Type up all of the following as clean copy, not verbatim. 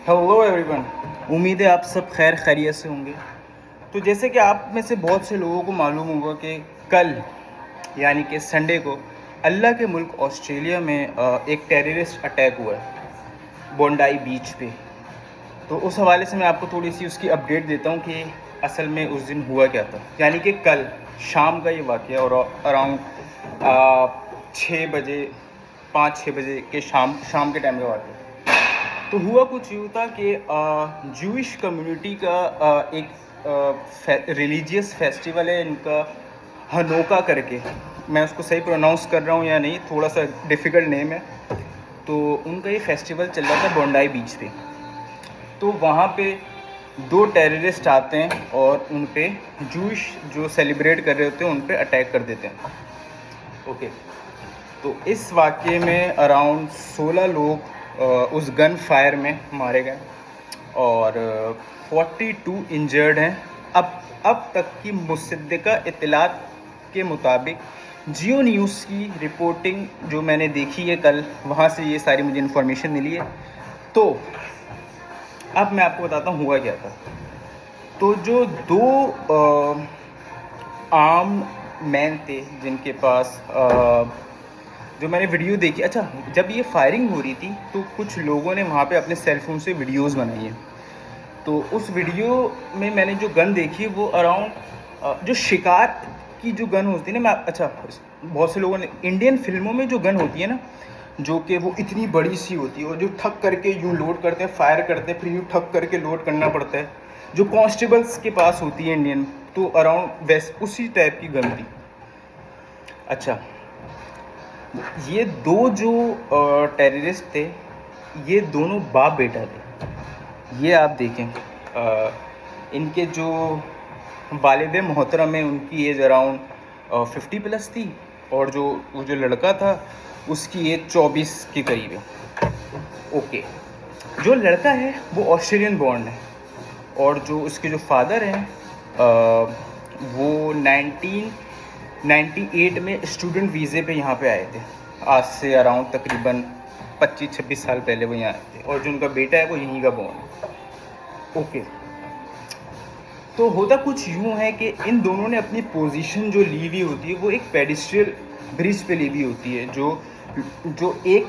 Hello everyone. उम्मीद है आप सब खैर खैरियत से होंगे। तो जैसे कि आप में से बहुत से लोगों को मालूम होगा कि कल यानी कि संडे को अल्लाह के मुल्क ऑस्ट्रेलिया में एक टेररिस्ट अटैक हुआ है बोंडाई बीच पे। तो उस हवाले से मैं आपको थोड़ी सी उसकी अपडेट देता हूँ कि असल में उस दिन हुआ क्या था। यानी कि कल शाम का ये वाक़या और अराउंड 6 बजे 5-6 बजे के शाम शाम के टाइम का वाक़या। तो हुआ कुछ यूँ था कि जूइश कम्युनिटी का एक रिलीजियस फेस्टिवल है इनका, हनोका करके। मैं उसको सही प्रोनाउंस कर रहा हूँ या नहीं, थोड़ा सा डिफ़िकल्ट नेम है। तो उनका ये फेस्टिवल चल रहा था बोंडाई बीच पे। तो वहाँ पे 2 टेररिस्ट आते हैं और उन पे जूइश जो सेलिब्रेट कर रहे होते हैं उन पे अटैक कर देते हैं। ओके। तो इस वाक़ये में अराउंड 16 लोग उस गन फायर में मारे गए और 42 इंजर्ड हैं। अब तक की मुसद्दक़ा इत्तलात के मुताबिक जियो न्यूज़ की रिपोर्टिंग जो मैंने देखी है कल, वहाँ से ये सारी मुझे इन्फॉर्मेशन मिली है। तो अब मैं आपको बताता हूँ हुआ क्या था। तो जो 2 आर्म मैन थे जिनके पास जो मैंने वीडियो देखी, अच्छा जब ये फायरिंग हो रही थी तो कुछ लोगों ने वहाँ पे अपने सेलफोन से वीडियोस बनाई हैं। तो उस वीडियो में मैंने जो गन देखी वो अराउंड जो शिकार की जो गन होती है ना, बहुत से लोगों ने इंडियन फिल्मों में जो गन होती है ना, जो कि वो इतनी बड़ी सी होती है और जो ठक करके यूँ लोड करते हैं, फायर करते हैं, फिर यूँ ठक करके लोड करना पड़ता है, जो कॉन्स्टेबल्स के पास होती है इंडियन। तो अराउंड वैसे उसी टाइप की गन थी। अच्छा, ये 2 जो टेररिस्ट थे, ये दोनों बाप बेटा थे। ये आप देखें, इनके जो वालिद मोहतरम है उनकी एज अराउंड 50 प्लस थी और वो जो लड़का था उसकी एज 24 के करीब है। ओके। जो लड़का है वो ऑस्ट्रेलियन बॉर्न है और जो उसके जो फादर हैं वो 1998 में स्टूडेंट वीज़े पे यहाँ पे आए थे। आज से अराउंड तकरीबन 25-26 साल पहले वो यहाँ आए थे और जो उनका बेटा है वो यहीं का बॉर्न है। ओके। तो होता कुछ यूँ है कि इन दोनों ने अपनी पोजीशन जो ली हुई होती है वो एक पेडिस्ट्रियल ब्रिज पे ली हुई होती है, जो एक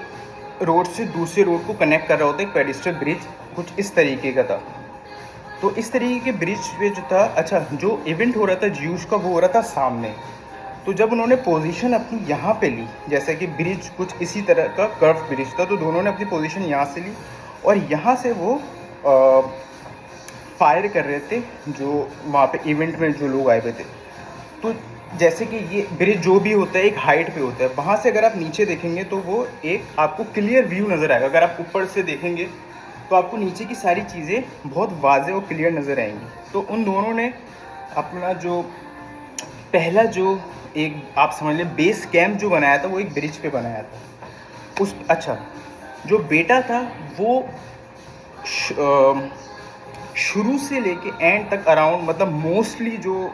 रोड से दूसरे रोड को कनेक्ट कर रहा होता है। एक पेडिस्ट्रियल ब्रिज कुछ इस तरीके का था। तो इस तरीके के ब्रिज पे जो था, अच्छा जो इवेंट हो रहा था ज्यूश का वो हो रहा था सामने। तो जब उन्होंने पोजीशन अपनी यहाँ पे ली, जैसे कि ब्रिज कुछ इसी तरह का कर्व ब्रिज था, तो दोनों ने अपनी पोजीशन यहाँ से ली और यहाँ से वो फायर कर रहे थे जो वहाँ पे इवेंट में जो लोग आए हुए थे। तो जैसे कि ये ब्रिज जो भी होता है एक हाइट पे होता है, वहाँ से अगर आप नीचे देखेंगे तो वो एक आपको क्लियर व्यू नज़र आएगा। अगर आप ऊपर से देखेंगे तो आपको नीचे की सारी चीज़ें बहुत वाज़ेह और क्लियर नज़र आएंगी। तो उन दोनों ने अपना जो पहला जो एक आप समझ लें बेस कैंप जो बनाया था वो एक ब्रिज पे बनाया था। अच्छा, जो बेटा था वो शुरू से लेके एंड तक अराउंड, मतलब मोस्टली जो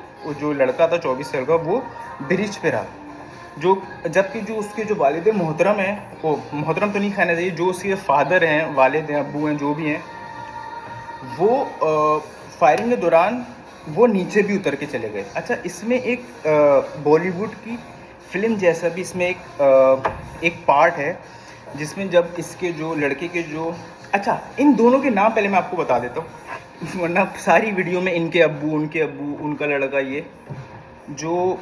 लड़का था 24 साल का वो ब्रिज पे रहा। जबकि जो उसके जो वालिद मोहतरम हैं, वो मोहतरम तो नहीं कहना चाहिए, जो उसके फादर हैं, वालिद हैं, अब्बू हैं, जो भी हैं, वो फायरिंग के दौरान वो नीचे भी उतर के चले गए। अच्छा, इसमें एक बॉलीवुड की फिल्म जैसा भी इसमें एक पार्ट है जिसमें जब इसके जो लड़के के जो, अच्छा इन दोनों के नाम पहले मैं आपको बता देता हूँ वरना सारी वीडियो में इनके अब्बू, उनके अब्बू, उनका लड़का, ये जो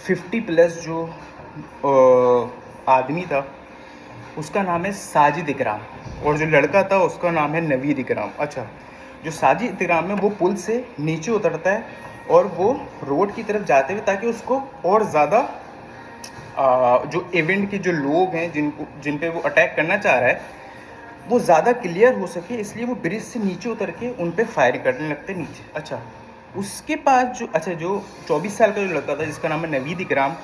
50 प्लस जो आदमी था उसका नाम है साजिद इकराम और जो लड़का था उसका नाम है नवीद इकराम। अच्छा, जो साजिद इकराम है वो पुल से नीचे उतरता है और वो रोड की तरफ जाते हुए, ताकि उसको और ज़्यादा जो इवेंट के जो लोग हैं जिन पे वो अटैक करना चाह रहा है वो ज़्यादा क्लियर हो सके, इसलिए वो ब्रिज से नीचे उतर के उन पे फायर करने लगते नीचे। अच्छा, उसके पास जो 24 साल का जो लड़का था जिसका नाम है नवीद इकराम,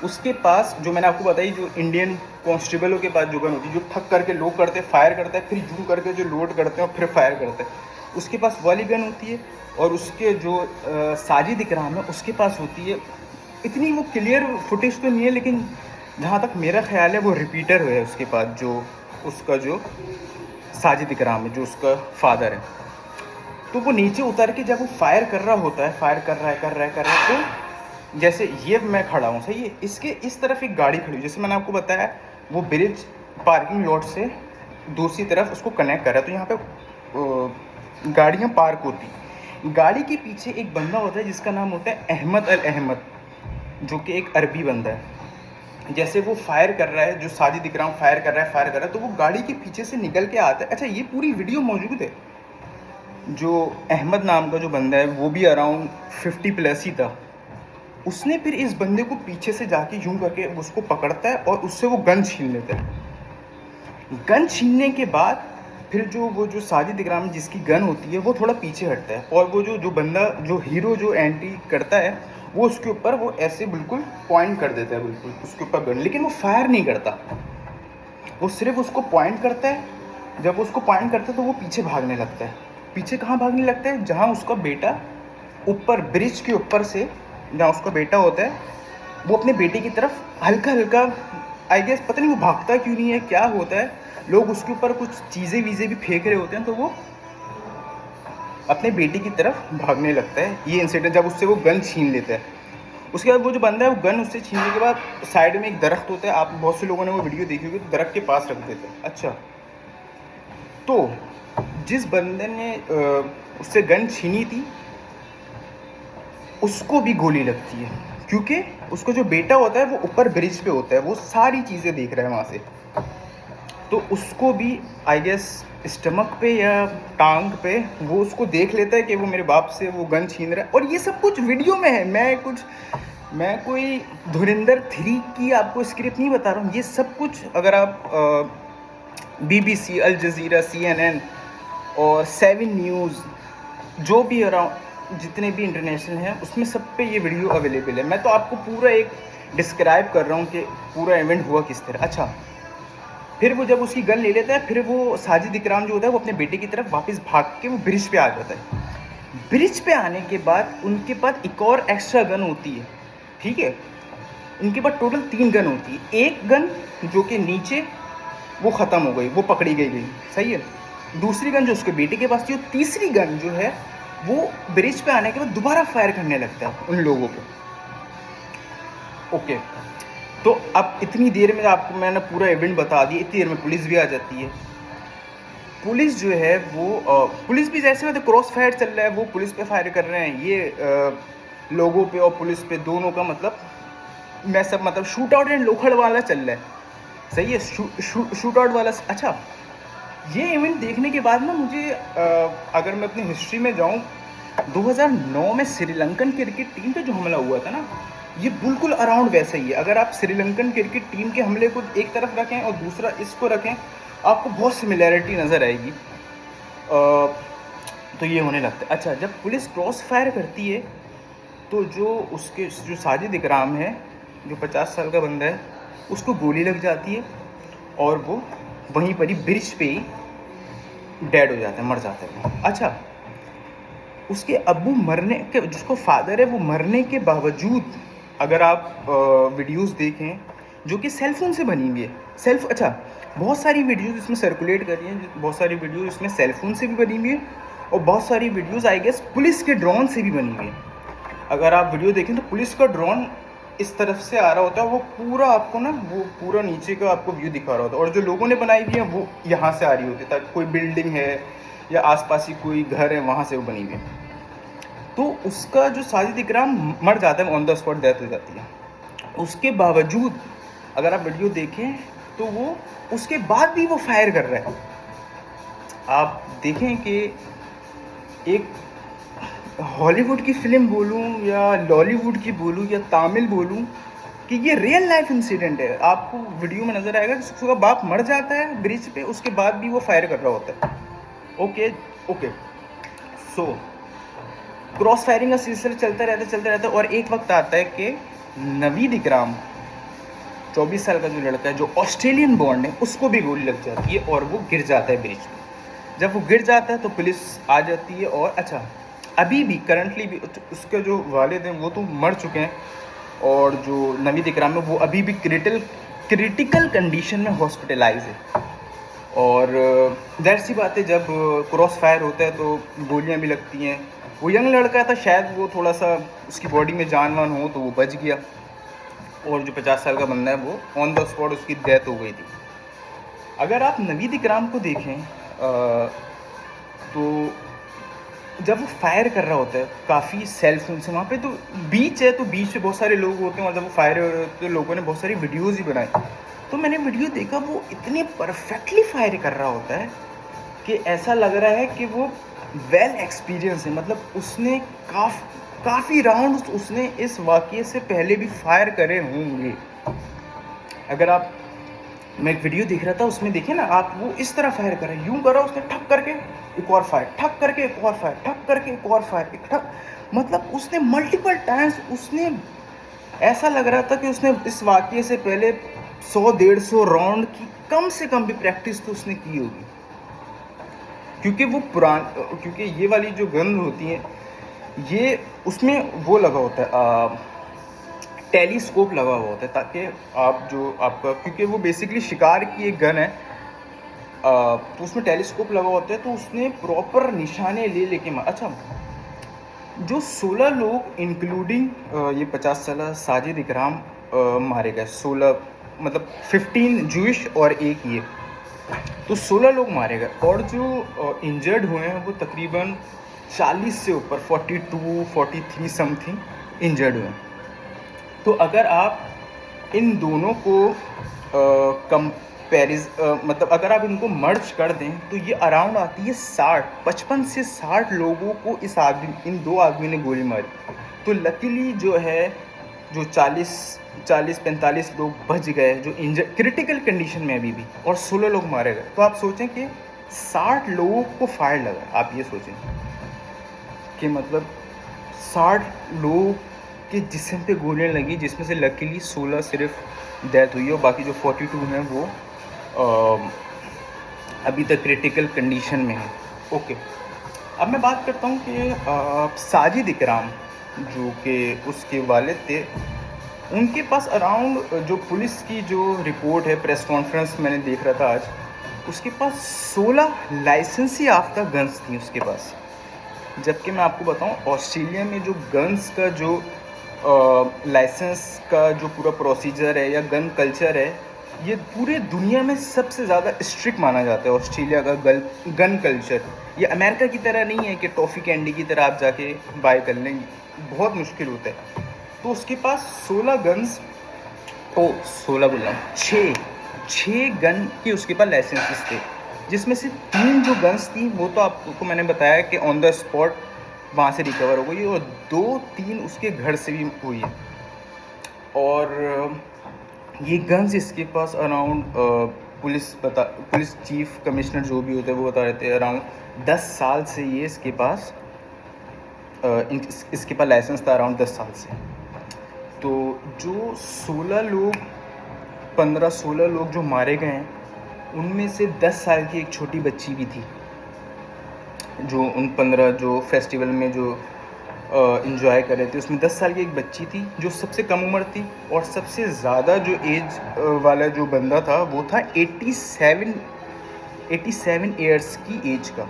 उसके पास जो मैंने आपको बताई जो इंडियन कॉन्स्टेबलों के पास जो गन होती है, जो ठक करके लोड करते हैं, फायर करता है, फिर जूम करके जो लोड करते हैं और फिर फायर करते हैं, उसके पास वाली गन होती है। और उसके जो साजिद इकराम है उसके पास होती है, इतनी वो क्लियर फुटेज तो नहीं है लेकिन जहाँ तक मेरा ख्याल है वो रिपीटर है उसके पास, जो उसका जो साजिद इकराम है जो उसका फादर है। तो वो नीचे उतर के जब वो फायर कर रहा होता है, फायर कर रहा है तो जैसे ये मैं खड़ा हूँ, सही है, इसके इस तरफ एक गाड़ी खड़ी, जैसे मैंने आपको बताया वो ब्रिज पार्किंग लॉट से दूसरी तरफ उसको कनेक्ट कर रहा है। तो यहाँ पे गाड़ियाँ पार्क होती, गाड़ी के पीछे एक बंदा होता है जिसका नाम होता है अहमद अल अहमद, जो कि एक अरबी बंदा है। जैसे वो फायर कर रहा है, जो साजिद इकराम फायर कर रहा है तो वो गाड़ी के पीछे से निकल के आता है। अच्छा, ये पूरी वीडियो मौजूद है। जो अहमद नाम का जो बंदा है वो भी अराउंड 50 प्लस ही था। उसने फिर इस बंदे को पीछे से जाके यूं करके उसको पकड़ता है और उससे वो गन छीन लेता है। गन छीनने के बाद फिर जो साजिद इकराम जिसकी गन होती है वो थोड़ा पीछे हटता है और वो जो बंदा जो हीरो जो एंट्री करता है वो उसके ऊपर वो ऐसे बिल्कुल पॉइंट कर देता है, बिल्कुल उसके ऊपर गन, लेकिन वो फायर नहीं करता, वो सिर्फ उसको पॉइंट करता है। जब वो उसको पॉइंट करता है तो वो पीछे भागने लगता है। पीछे कहाँ भागने लगता है? जहाँ उसका बेटा ऊपर ब्रिज के ऊपर से, जहाँ उसका बेटा होता है, वो अपने बेटे की तरफ हल्का हल्का, आई गेस पता नहीं वो भागता क्यों नहीं है, क्या होता है, लोग उसके ऊपर कुछ चीज़ें वीज़ें भी फेंक रहे होते हैं तो वो अपने बेटे की तरफ भागने लगता है। ये इंसिडेंट जब उससे वो गन छीन लेता है। उसके बाद वो जो बंदा है वो गन उससे छीनने के बाद साइड में एक दरख्त होता है, आप बहुत से लोगों ने वो वीडियो देखी होगी, तो दरख्त के पास रख देते हैं। अच्छा, तो जिस बंदे ने उससे गन छीनी थी उसको भी गोली लगती है, क्योंकि उसका जो बेटा होता है वो ऊपर ब्रिज पे होता है, वो सारी चीज़ें देख रहा है वहाँ से, तो उसको भी आई गेस स्टमक पे या टांग पे वो उसको देख लेता है कि वो मेरे बाप से वो गन छीन रहा है। और ये सब कुछ वीडियो में है, मैं कोई धुरंधर 3 की आपको स्क्रिप्ट नहीं बता रहा हूँ। ये सब कुछ अगर आप BBC, अल जज़ीरा, CNN और 7 न्यूज़, जो भी अराउंड जितने भी इंटरनेशनल हैं उसमें सब पे ये वीडियो अवेलेबल है। मैं तो आपको पूरा एक डिस्क्राइब कर रहा हूँ कि पूरा इवेंट हुआ किस तरह। अच्छा, फिर वो जब उसकी गन ले लेता है, फिर वो साजिद इकराम जो होता है वो अपने बेटे की तरफ वापस भाग के वो ब्रिज पे आ जाता है। ब्रिज पे आने के बाद उनके पास एक और एक्स्ट्रा गन होती है, ठीक है, उनके पास टोटल 3 गन होती है। एक गन जो कि नीचे वो ख़त्म हो गई, वो पकड़ी गई, सही है। दूसरी गन जो उसके बेटे के पास थी, और तीसरी गन जो है वो ब्रिज पे आने के बाद दोबारा फायर करने लगता है उन लोगों पे। ओके, तो अब इतनी देर में आपको मैंने पूरा इवेंट बता दिया, इतनी देर में पुलिस भी आ जाती है। पुलिस जो है वो पुलिस भी जैसे मतलब क्रॉस फायर चल रहा है, वो पुलिस पे फायर कर रहे हैं, ये लोगों पे और पुलिस पे दोनों का मतलब मैं सब मतलब शूट आउट एंड लोखड़ वाला चल रहा है, सही है, शूट आउट वाला। अच्छा, ये इवेंट देखने के बाद ना मुझे अगर मैं अपनी हिस्ट्री में जाऊँ, 2009 में श्रीलंकन क्रिकेट टीम पे जो हमला हुआ था ना, ये बिल्कुल अराउंड वैसा ही है। अगर आप श्रीलंकन क्रिकेट टीम के हमले को एक तरफ रखें और दूसरा इसको रखें, आपको बहुत सिमिलैरिटी नज़र आएगी। तो ये होने लगता है। अच्छा, जब पुलिस क्रॉस फायर करती है तो जो साजिद इकराम है, जो 50 साल का बंदा है, उसको गोली लग जाती है और वो वहीं पर ही ब्रिज पे ही डेड हो जाता है, मर जाता है। अच्छा, उसके अब्बू मरने के, जिसको फादर है, वो मरने के बावजूद अगर आप वीडियोस देखें जो कि सेलफोन से बनी हुई है, अच्छा, बहुत सारी वीडियोस इसमें सर्कुलेट कर रही हैं, बहुत सारी वीडियोस इसमें सेलफोन से भी बनी हुई है और बहुत सारी वीडियोस आई गेस पुलिस के ड्रोन से भी बनी हुई है। अगर आप वीडियो देखें तो पुलिस का ड्रोन इस तरफ से आ रहा होता है, वो पूरा आपको ना वो पूरा नीचे का आपको व्यू दिखा रहा होता है, और जो लोगों ने बनाई हुई है वो यहाँ से आ रही होती है, ताकि कोई बिल्डिंग है या आसपास ही कोई घर है वहाँ से वो बनी हुई है। तो उसका जो साजिद इकराम मर जाता है, ऑन द स्पॉट डेथ हो जाती है। उसके बावजूद अगर आप वीडियो देखें तो वो उसके बाद भी वो फायर कर रहा है। आप देखें कि एक हॉलीवुड की फिल्म बोलूं या लॉलीवुड की बोलूं या तमिल बोलूं कि ये रियल लाइफ इंसिडेंट है। आपको वीडियो में नज़र आएगा कि उसका बाप मर जाता है ब्रिज पे, उसके बाद भी वो फायर कर रहा होता है। ओके, सो क्रॉस फायरिंग का सिलसिला चलता रहता है और एक वक्त आता है कि नवीद इकराम, 24 साल का जो लड़का है, जो ऑस्ट्रेलियन बॉर्न है, उसको भी गोली लग जाती है और वो गिर जाता है ब्रिज पे। जब वो गिर जाता है तो पुलिस आ जाती है। और अच्छा, अभी भी करंटली भी उसके जो वालिद हैं वो तो मर चुके हैं, और जो नवीद इकराम है वो अभी भी क्रिटिकल कंडीशन में हॉस्पिटलाइज है। और ज़ाहिर सी बात है, जब क्रॉस फायर होता है तो गोलियां भी लगती हैं। वो यंग लड़का था, शायद वो थोड़ा सा उसकी बॉडी में जान वान हो तो वो बच गया, और जो 50 साल का बंदा है वो ऑन द स्पॉट उसकी डेथ हो गई थी। अगर आप नवीद इकराम को देखें तो जब वो फायर कर रहा होता है काफ़ी सेल फोन से, वहाँ पे तो बीच है, तो बीच पे बहुत सारे लोग होते हैं, और जब वो फायर हो रहे होते हैं लोगों ने बहुत सारी वीडियोज़ ही बनाई। तो मैंने वीडियो देखा, वो इतने परफेक्टली फायर कर रहा होता है कि ऐसा लग रहा है कि वो वेल एक्सपीरियंस है। मतलब उसने काफ़ी राउंड उसने इस वाक़ये से पहले भी फायर करे होंगे। अगर आप, मैं एक वीडियो देख रहा था उसमें देखिए ना आप, वो इस तरह फायर कर रहा है, यूं कर रहा है उसने, ठक करके एक और फायर, ठक करके एक और फायर, ठक करके एक और फायर, एक ठक, मतलब उसने मल्टीपल टाइम्स, उसने ऐसा लग रहा था कि उसने इस वाक़ये से पहले 100-150 राउंड की कम से कम भी प्रैक्टिस तो उसने की होगी। क्योंकि ये वाली जो गन होती है, ये उसमें वो लगा होता है, टेलीस्कोप लगा हुआ होता है, ताकि आप जो आपका, क्योंकि वो बेसिकली शिकार की एक गन है, तो उसमें टेलीस्कोप लगा होता है, तो उसने प्रॉपर निशाने ले लेके अच्छा, जो 16 लोग इंक्लूडिंग ये 50 साल साजिद इकराम मारे गए, 16 मतलब 15 जूश और एक ये, तो 16 लोग मारे गए, और जो इंजर्ड हुए हैं वो तकरीबन 40 से ऊपर, 42-43 समथिंग इंजर्ड हुए हैं। तो अगर आप इन दोनों को मतलब अगर आप इनको मर्ज कर दें तो ये अराउंड आती है 55 से 60 लोगों को इन दो आदमी ने गोली मारी। तो लकीली जो है, जो 40-45 लोग बच गए, जो क्रिटिकल कंडीशन में अभी भी, और 16 लोग मारे गए। तो आप सोचें कि 60 लोगों को फायर लगा। आप ये सोचें कि मतलब 60 लोग के जिस्म पे गोलियां लगी, जिसमें से लकीली 16 सिर्फ डेथ हुई है, और बाकी जो 42 हैं वो अभी तक क्रिटिकल कंडीशन में है। ओके, अब मैं बात करता हूँ कि साजिद इकराम जो कि उसके वालिद थे, उनके पास अराउंड, जो पुलिस की जो रिपोर्ट है, प्रेस कॉन्फ्रेंस मैंने देख रहा था आज, उसके पास 16 लाइसेंस याफ्ता गन्स थी उसके पास। जबकि मैं आपको बताऊं, ऑस्ट्रेलिया में जो गन्स का जो लाइसेंस का जो पूरा प्रोसीजर है या गन कल्चर है, ये पूरे दुनिया में सबसे ज़्यादा स्ट्रिक्ट माना जाता है। ऑस्ट्रेलिया का गन कल्चर ये अमेरिका की तरह नहीं है कि टॉफ़ी कैंडी की तरह आप जाके बाय कर लेंगे, बहुत मुश्किल होता है। तो उसके पास 16 गन्स, 16 बोल रहा हूँ, 6 गन के उसके पास लाइसेंसेस थे, जिसमें से 3 जो गन्स थी वो तो आपको मैंने बताया कि ऑन द स्पॉट वहाँ से रिकवर हो गई, और 2-3 उसके घर से भी हुई है। और ये गन्स इसके पास अराउंड, पुलिस चीफ कमिश्नर जो भी होते हैं वो बता रहे थे, अराउंड 10 साल से ये इसके पास लाइसेंस था, अराउंड 10 साल से। तो जो 15-16 लोग जो मारे गए हैं, उनमें से 10 साल की एक छोटी बच्ची भी थी, जो उन 15 जो फेस्टिवल में जो इंजॉय कर रहे थे, उसमें 10 साल की एक बच्ची थी जो सबसे कम उम्र थी, और सबसे ज़्यादा जो एज वाला जो बंदा था वो था 87 ईयर्स की एज का।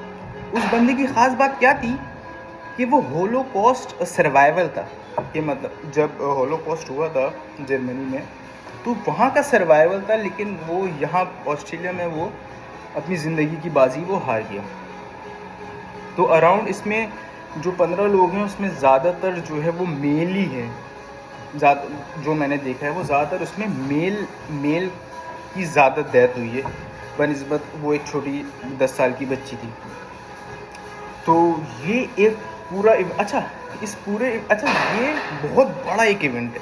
उस बंदे की ख़ास बात क्या थी कि वो होलोकॉस्ट सर्वाइवल था, कि मतलब जब होलोकॉस्ट हुआ था जर्मनी में, तो वहाँ का सर्वाइवल था, लेकिन वो यहाँ ऑस्ट्रेलिया में वो अपनी ज़िंदगी की बाजी वो हार गया। तो अराउंड इसमें जो 15 लोग हैं उसमें ज़्यादातर जो है वो मेल ही है, जो मैंने देखा है वो ज़्यादातर उसमें मेल की ज़्यादा डेथ हुई है बनिस्बत वो एक छोटी 10 साल की बच्ची थी। तो ये एक पूरा ये बहुत बड़ा एक इवेंट है।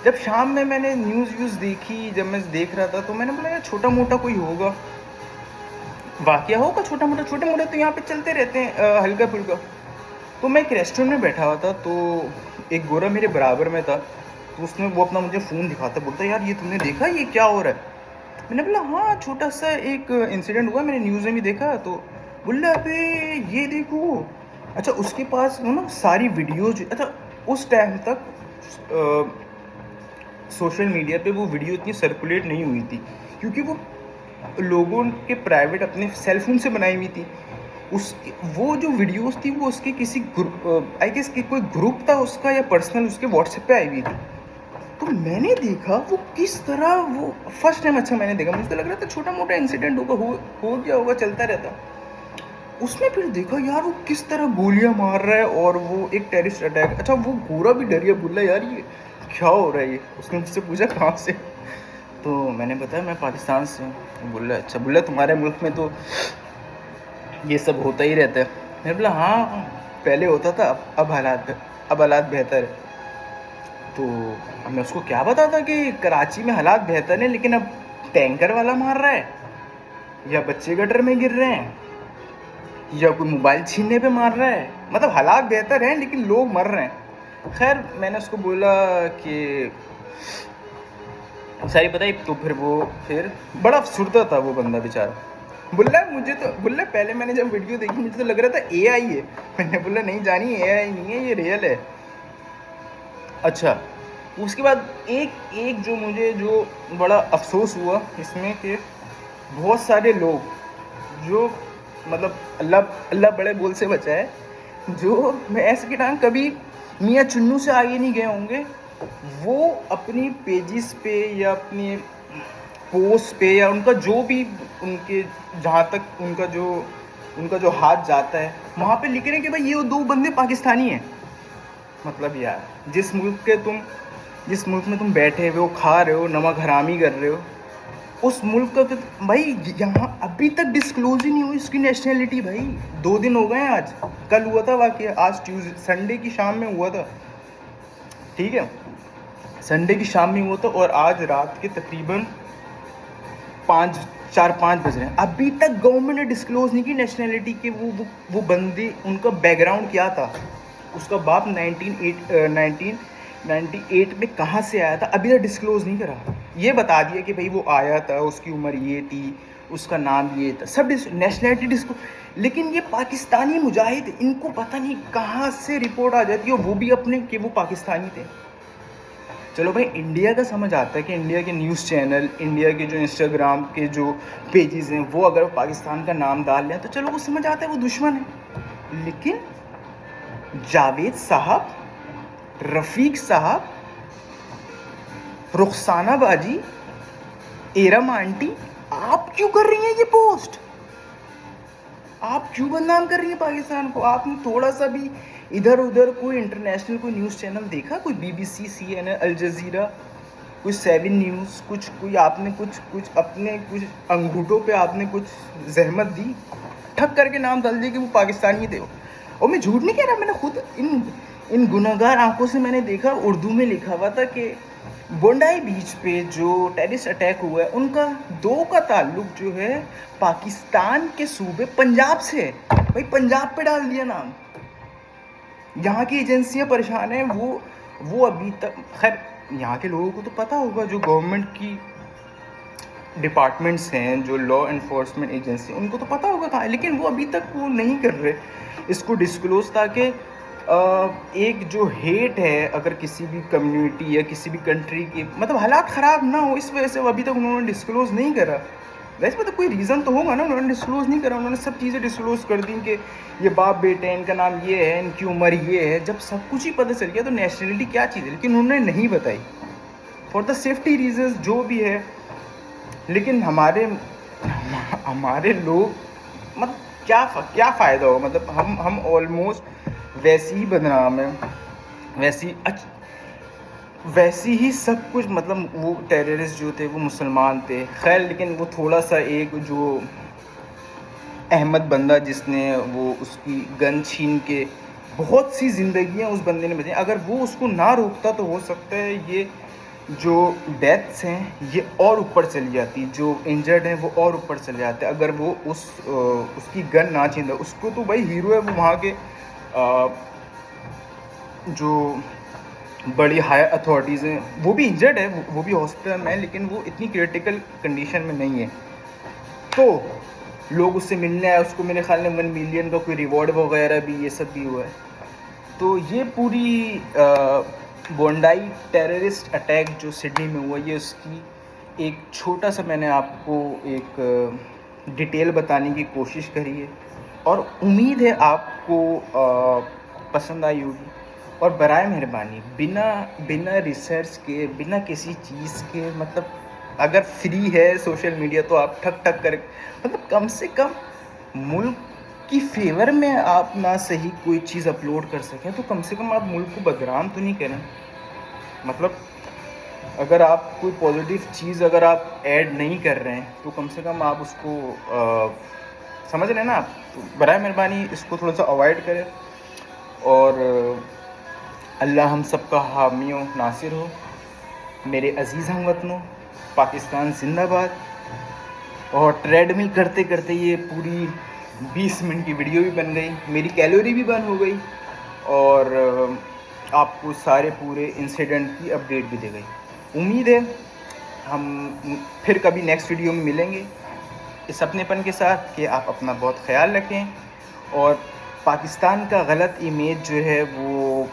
जब शाम में मैंने न्यूज़ देखी, जब मैं देख रहा था, तो मैंने बोला यार छोटा मोटा कोई होगा, वाकया होगा छोटे मोटे तो यहाँ पे चलते रहते हैं हल्का फुल्का। तो मैं एक रेस्टोरेंट में बैठा हुआ था, तो एक गोरा मेरे बराबर में था, तो उसने वो अपना मुझे फ़ोन दिखाता, बोलता यार ये तुमने देखा ये क्या हो रहा है। मैंने बोला हाँ छोटा सा एक इंसिडेंट हुआ, मैंने न्यूज़ में भी देखा। तो बोला अबे ये देखो। अच्छा उसके पास ना सारी वीडियोज, अच्छा उस टाइम तक सोशल मीडिया पे वो वीडियो इतनी सर्कुलेट नहीं हुई थी, क्योंकि वो लोगों के प्राइवेट अपने सेल फोन से बनाई हुई थी। उस वो जो वीडियोस थी वो उसके किसी आई गेस कि कोई ग्रुप था उसका या पर्सनल उसके व्हाट्सएप पे आई हुई थी। तो मैंने देखा वो किस तरह, वो फर्स्ट टाइम अच्छा मैंने देखा, मुझे तो लग रहा था छोटा मोटा इंसिडेंट होगा, हो गया होगा, चलता रहता। उसमें फिर देखा यार वो किस तरह गोलियां मार रहा है और वो एक टेररिस्ट अटैक। अच्छा वो गोरा भी डर गया, बोला यार ये क्या हो रहा है ये। उसने मुझसे पूछा कहाँ से, तो मैंने बताया मैं पाकिस्तान से हूँ। बोला अच्छा, बोला तुम्हारे मुल्क में तो ये सब होता ही रहता है। मैंने बोला हाँ पहले होता था, अब हालात बेहतर है। तो अब मैं उसको क्या बताता कि कराची में हालात बेहतर है लेकिन अब टैंकर वाला मार रहा है, या बच्चे गटर में गिर रहे हैं, या कोई मोबाइल छीनने पे मार रहा है। मतलब हालात बेहतर हैं लेकिन लोग मर रहे हैं। खैर मैंने उसको बोला कि सारी बताई, तो फिर वो फिर बड़ा अफसुर्दा था वो बंदा बेचारा। बोला मुझे तो, बोला पहले मैंने जब वीडियो देखी मुझे तो लग रहा था एआई है। मैंने बोला नहीं जानी एआई नहीं है, ये रियल है। अच्छा उसके बाद एक जो मुझे जो बड़ा अफसोस हुआ इसमें कि बहुत सारे लोग जो मतलब अल्लाह अल्लाह बड़े बोल से बचाए, जो मैं ऐसे के टाइम कभी मियाँ चुन्नू से आगे नहीं गए होंगे, वो अपनी पेजिस पे या अपनी पोस्ट पे या उनका जो भी उनके जहाँ तक उनका जो हाथ जाता है वहाँ पे लिख रहे हैं कि भाई ये दो बंदे पाकिस्तानी हैं। मतलब यार जिस मुल्क में तुम बैठे हुए हो, खा रहे हो, नमक हरामी कर रहे हो, उस मुल्क का तो भाई यहाँ अभी तक डिस्क्लोज ही नहीं हुई इसकी नेशनैलिटी। भाई 2 दिन हो गए हैं, आज कल हुआ था वाकया, आज ट्यूसडे संडे की शाम में हुआ था, ठीक है संडे की शाम में हुआ था और आज रात के तकरीबन 4-5 बज रहे हैं। अभी तक गवर्नमेंट ने डिस्क्लोज नहीं की नेशनैलिटी के वो बंदे, उनका बैकग्राउंड क्या था, उसका बाप 1998 में कहाँ से आया था, अभी तक डिस्क्लोज नहीं करा। ये बता दिया कि भाई वो आया था, उसकी उम्र ये थी, उसका नाम ये था, सब नेशनैलिटी डिस्क्लोज। लेकिन ये पाकिस्तानी मुजाहिद, इनको पता नहीं कहाँ से रिपोर्ट आ जाती है, वो भी अपने कि वो पाकिस्तानी थे। चलो भाई इंडिया का समझ आता है कि इंडिया के न्यूज़ चैनल, इंडिया के जो इंस्टाग्राम के जो पेजेस हैं वो अगर पाकिस्तान का नाम डाल लें तो चलो वो समझ आता है वो दुश्मन है। लेकिन जावेद साहब, रफ़ीक साहब, रुखसाना बाजी, एरम आंटी, आप क्यों कर रही हैं ये पोस्ट? आप क्यों बदनाम कर रही हैं पाकिस्तान को? आपने थोड़ा सा भी इधर उधर कोई इंटरनेशनल कोई न्यूज़ चैनल देखा, कोई BBC, CNN, अल जज़ीरा, कोई 7 न्यूज़, कोई आपने कुछ अपने कुछ अंगूठों पे आपने कुछ जहमत दी, ठक करके नाम डाल दिया कि वो पाकिस्तानी थे। और मैं झूठ नहीं कह रहा, मैंने खुद इन गुनाहगार आंखों से मैंने देखा, उर्दू में लिखा हुआ था कि बोंडाई बीच पे जो टेररिस्ट अटैक हुआ है उनका 2 का ताल्लुक जो है पाकिस्तान के सूबे पंजाब से है। भाई पंजाब पे डाल दिया नाम। यहाँ की एजेंसियाँ परेशान हैं, वो अभी तक, खैर यहाँ के लोगों को तो पता होगा, जो गवर्नमेंट की डिपार्टमेंट्स हैं, जो लॉ इन्फोर्समेंट एजेंसी, उनको तो पता होगा कहाँ है, लेकिन वो अभी तक वो नहीं कर रहे इसको डिस्क्लोज, ताकि एक जो हेट है अगर किसी भी कम्युनिटी या किसी भी कंट्री की, मतलब हालात ख़राब ना हो, इस वजह से वो अभी तक उन्होंने डिस्क्लोज़ नहीं करा। वैसे मतलब कोई रीज़न तो होगा ना, उन्होंने डिस्क्लोज़ नहीं करा, उन्होंने सब चीज़ें डिस्क्लोज़ कर दी कि ये बाप बेटे हैं, इनका नाम ये है, इनकी उम्र ये है। जब सब कुछ ही पता चल गया तो नेशनलिटी क्या चीज़ है, लेकिन उन्होंने नहीं बताई फॉर द सेफ्टी रीजंस जो भी है। लेकिन हमारे लोग, मतलब क्या फ़ायदा हो, मतलब हम ऑलमोस्ट वैसी ही बदनाम है, वैसी ही सब कुछ। मतलब वो टेररिस्ट जो थे वो मुसलमान थे, खैर, लेकिन वो थोड़ा सा एक जो अहमद बंदा जिसने वो उसकी गन छीन के बहुत सी ज़िंदगियां उस बंदे ने बचाई, अगर वो उसको ना रोकता तो हो सकता है ये जो डेथ्स हैं ये और ऊपर चली जाती, जो इंजर्ड हैं वो और ऊपर चले जाते अगर वो उसकी गन ना छीनता। उसको तो भाई हीरो है, वो वहाँ के जो बड़ी हाई अथॉरिटीज़ हैं, वो भी इंजर्ड है, वो भी हॉस्पिटल में है, लेकिन वो इतनी क्रिटिकल कंडीशन में नहीं है। तो लोग उससे मिलने आए, उसको मेरे ख्याल में 1 मिलियन का कोई रिवॉर्ड वगैरह भी ये सब भी हुआ है। तो ये पूरी बोंडाई टेररिस्ट अटैक जो सिडनी में हुआ, ये उसकी एक छोटा सा मैंने आपको एक डिटेल बताने की कोशिश करी है और उम्मीद है आपको पसंद आई होगी। और बराए मेहरबानी बिना बिना रिसर्च के, बिना किसी चीज़ के, मतलब अगर फ्री है सोशल मीडिया तो आप ठक ठक कर, मतलब कम से कम मुल्क की फेवर में आप ना सही कोई चीज़ अपलोड कर सकें तो कम से कम आप मुल्क को बदनाम तो नहीं करें। मतलब अगर आप कोई पॉजिटिव चीज़ अगर आप ऐड नहीं कर रहे हैं तो कम से कम आप उसको समझ रहे हैं ना आप, तो बराए मेहरबानी इसको थोड़ा सा अवॉइड करें। और अल्लाह हम सबका हामी हो, नासिर हो। मेरे अज़ीज़ हमवतनों, पाकिस्तान जिंदाबाद। और ट्रेडमिल करते करते ये पूरी 20 मिनट की वीडियो भी बन गई, मेरी कैलोरी भी बर्न हो गई और आपको सारे पूरे इंसिडेंट की अपडेट भी दे गई। उम्मीद है हम फिर कभी नेक्स्ट वीडियो में मिलेंगे इस अपनेपन के साथ कि आप अपना बहुत ख्याल रखें और पाकिस्तान का गलत इमेज जो है वो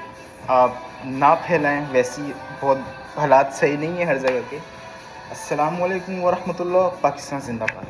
आप ना फैलाएं। वैसी बहुत हालात सही नहीं है हर जगह के। अस्सलाम वालेकुम वरहमतुल्लाह। पाकिस्तान जिंदाबाद।